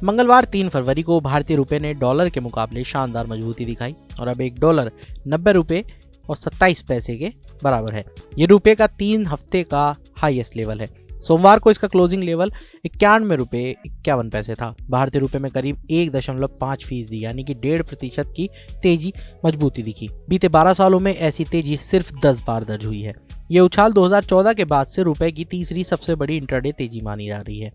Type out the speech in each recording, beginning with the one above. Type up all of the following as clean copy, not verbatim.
मंगलवार 3 फरवरी को भारतीय रुपए ने डॉलर के मुकाबले शानदार मजबूती दिखाई और अब $1 90 रुपए और 27 पैसे के बराबर है। ये रुपए का 3 हफ्ते का हाईएस्ट लेवल है। सोमवार को इसका क्लोजिंग लेवल 91 रुपए 51 पैसे था। भारतीय रुपए में करीब 1.5% यानी कि 1.5% की तेजी मजबूती दिखी। बीते 12 सालों में ऐसी तेजी सिर्फ 10 बार दर्ज हुई है। ये उछाल 2014 के बाद से रुपए की तीसरी सबसे बड़ी इंट्राडे तेजी मानी जा रही है,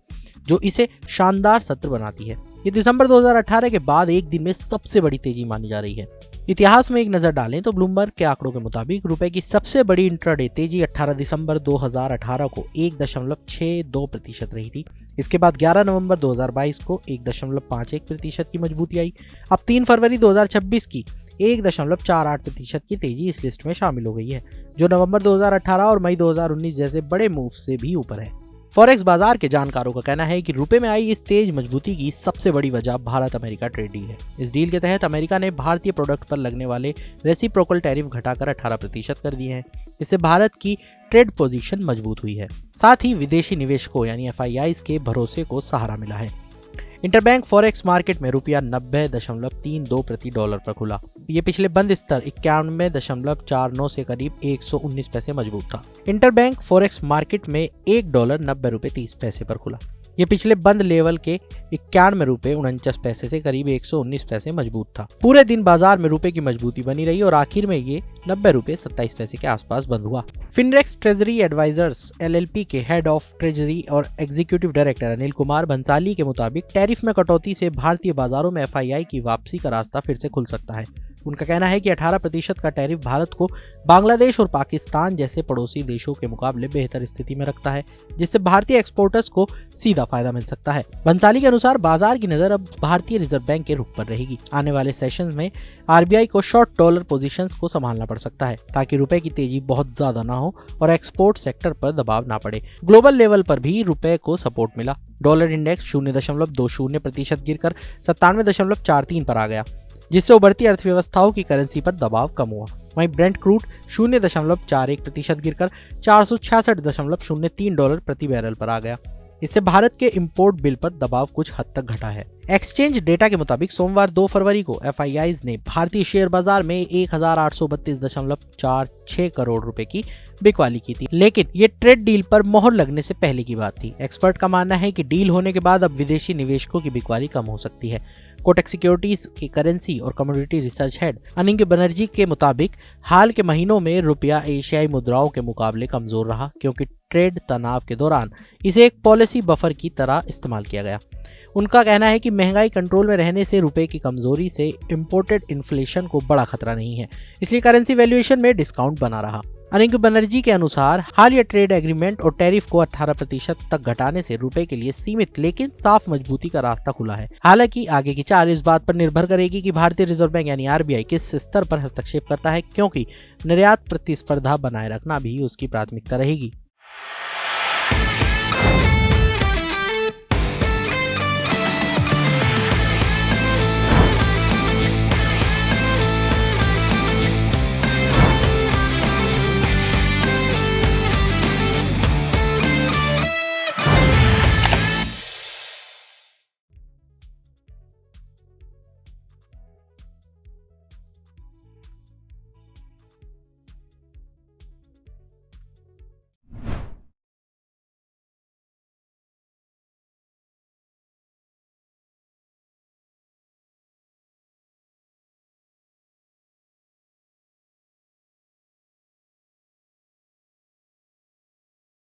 जो इसे शानदार सत्र बनाती है। ये दिसंबर 2018 के बाद एक दिन में सबसे बड़ी तेजी मानी जा रही है। इतिहास में एक नजर डालें तो ब्लूमबर्ग के आंकड़ों के मुताबिक रुपए की सबसे बड़ी इंट्राडे तेजी 18 दिसंबर 2018 को 1.62% रही थी। इसके बाद 11 नवंबर 2022 को 1.51% की मजबूती आई। अब 3 फरवरी 2026 की 1.48% की तेजी इस लिस्ट में शामिल हो गई है, जो नवंबर 2018 और मई 2019 जैसे बड़े मूव से भी ऊपर है। फॉरेक्स बाजार के जानकारों का कहना है कि रुपए में आई इस तेज मजबूती की सबसे बड़ी वजह भारत अमेरिका ट्रेड डील है। इस डील के तहत अमेरिका ने भारतीय प्रोडक्ट पर लगने वाले रेसिप्रोकल टैरिफ घटाकर 18% कर दिए हैं। इससे भारत की ट्रेड पोजीशन मजबूत हुई है। साथ ही विदेशी निवेशकों यानी FIIs के भरोसे को सहारा मिला है। इंटरबैंक फॉरेक्स मार्केट में रुपया 90.32 प्रति डॉलर पर खुला। ये पिछले बंद स्तर 91.49 से करीब 119 पैसे मजबूत था। इंटरबैंक फॉरेक्स मार्केट में $1.90.30 पर खुला। ये पिछले बंद लेवल के 91 पैसे से करीब 119 पैसे मजबूत था। पूरे दिन बाजार में रुपए की मजबूती बनी रही और आखिर में ये $90.27 के आसपास बंद हुआ। फिनरेक्स ट्रेजरी एडवाइजर्स LLP के हेड ऑफ ट्रेजरी और एग्जीक्यूटिव डायरेक्टर अनिल कुमार भंसाली के मुताबिक टैरिफ में कटौती से भारतीय बाजारों में FII की वापसी का रास्ता फिर से खुल सकता है। उनका कहना है कि 18% का टैरिफ भारत को बांग्लादेश और पाकिस्तान जैसे पड़ोसी देशों के मुकाबले बेहतर स्थिति में रखता है, जिससे भारतीय एक्सपोर्टर्स को सीधा फायदा मिल सकता है। बंसाली के अनुसार बाजार की नजर अब भारतीय रिजर्व बैंक के रुख पर रहेगी। आने वाले सेशंस में RBI को शॉर्ट डॉलर पोजीशंस को संभालना पड़ सकता है, ताकि रुपए की तेजी बहुत ज्यादा ना हो और एक्सपोर्ट सेक्टर पर दबाव ना पड़े। ग्लोबल लेवल पर भी रुपए को सपोर्ट मिला। डॉलर इंडेक्स 0.20% गिरकर 97.43 पर आ गया, जिससे उभरती अर्थव्यवस्थाओं की करेंसी पर दबाव कम हुआ। वहीं ब्रेंट क्रूड 0.41% गिरकर $466.03 प्रति बैरल पर आ गया। इससे भारत के इंपोर्ट बिल पर दबाव कुछ हद तक घटा है। एक्सचेंज डेटा के मुताबिक सोमवार 2 फरवरी को FIIs ने भारतीय शेयर बाजार में 1832.46 करोड़ रुपए की बिकवाली की थी, लेकिन ये ट्रेड डील पर मोहर लगने से पहले की बात थी। एक्सपर्ट का मानना है कि डील होने के बाद अब विदेशी निवेशकों की बिकवाली कम हो सकती है। कोटक सिक्योरिटीज के करेंसी और कमोडिटी रिसर्च हेड अनिंग बनर्जी के मुताबिक हाल के महीनों में रुपया एशियाई मुद्राओं के मुकाबले कमजोर रहा, क्योंकि ट्रेड तनाव के दौरान इसे एक पॉलिसी बफर की तरह इस्तेमाल किया गया। उनका कहना है कि महंगाई कंट्रोल में रहने से रुपए की कमजोरी से इंपोर्टेड इन्फ्लेशन को बड़ा खतरा नहीं है, इसलिए करेंसी वैल्यूएशन में डिस्काउंट बना रहा। अनिंग बनर्जी के अनुसार हालिया ट्रेड एग्रीमेंट और टैरिफ को 18% तक घटाने से रुपए के लिए सीमित लेकिन साफ मजबूती का रास्ता खुला है। हालांकि आगे की चाल इस बात पर निर्भर करेगी कि भारतीय रिजर्व बैंक यानी RBI किस स्तर पर हस्तक्षेप करता है, क्योंकि निर्यात प्रतिस्पर्धा बनाए रखना भी उसकी प्राथमिकता रहेगी।